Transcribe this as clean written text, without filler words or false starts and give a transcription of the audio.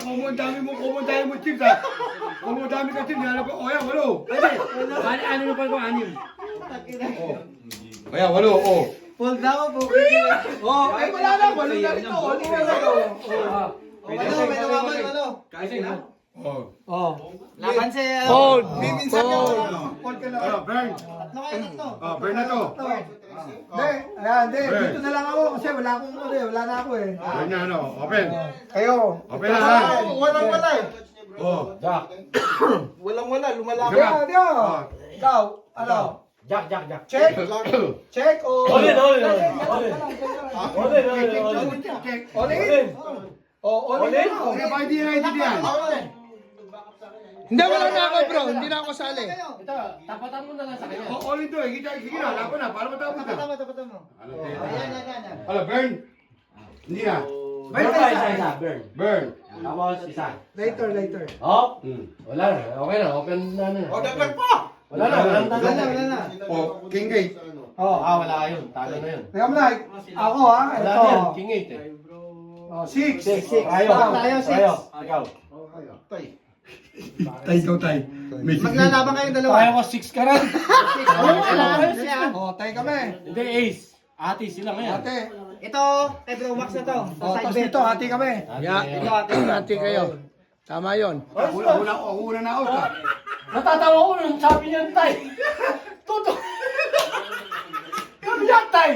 Kumo dami mo chips ha. Kumo dami ka chips. O yan, walo. Ano na pa ko, anim? O yan, walo. O. Fold na ako po. Ay wala na. Walo na ito. May nawaman, walo. Kasi na. Laban si... Fold. Minsan yun. Fold ka na. Burn. Tatlo kayo, tatlo. Burn na to. Hindi, ayan, hindi. Dito na lang ako kasi wala akong wala na ako eh. Burn na ano. Open. Kayo. Open na ha. Walang wala eh. Jack. Walang wala, lumalaki. Kaya, di ba? Ikaw, ano? Jack. Check? Check o... All in. Check. All in? O, all in. Okay, ba hindi na yan? Hindi, wala na ako bro. Hindi na ako sali. Ito, tapatan mo na lang sa kanya. All in to eh. Sige na. Laban na. Para matapos na. Tapatan mo. Yan. Ano, burn? Hindi na. Burn pa isa. Burn. Burn. Tapos isa. Later. Oh. Wala na. Okay na. Open na na. Dapat pa! Wala na. Wala na. O, king gate. Wala yun. Talo na yun. Teka mo na. Ako ha. Wala Ito. na yan. King 8 eh. 6. Ayaw. Ikaw. Tay, ikaw tay. Maglalaban kayong dalawa. Ayaw ko 6 ka rin. O, tayo kami. Hindi, ace. Ate sila ngayon. Ate. Ito, kay Bro Max na to. O, tapos dito, hati kami. Hati kayo. Tama yun. Una na out ha. Natatawa ko nung sabi niyan, tay. Toto. Sabi niya, tay.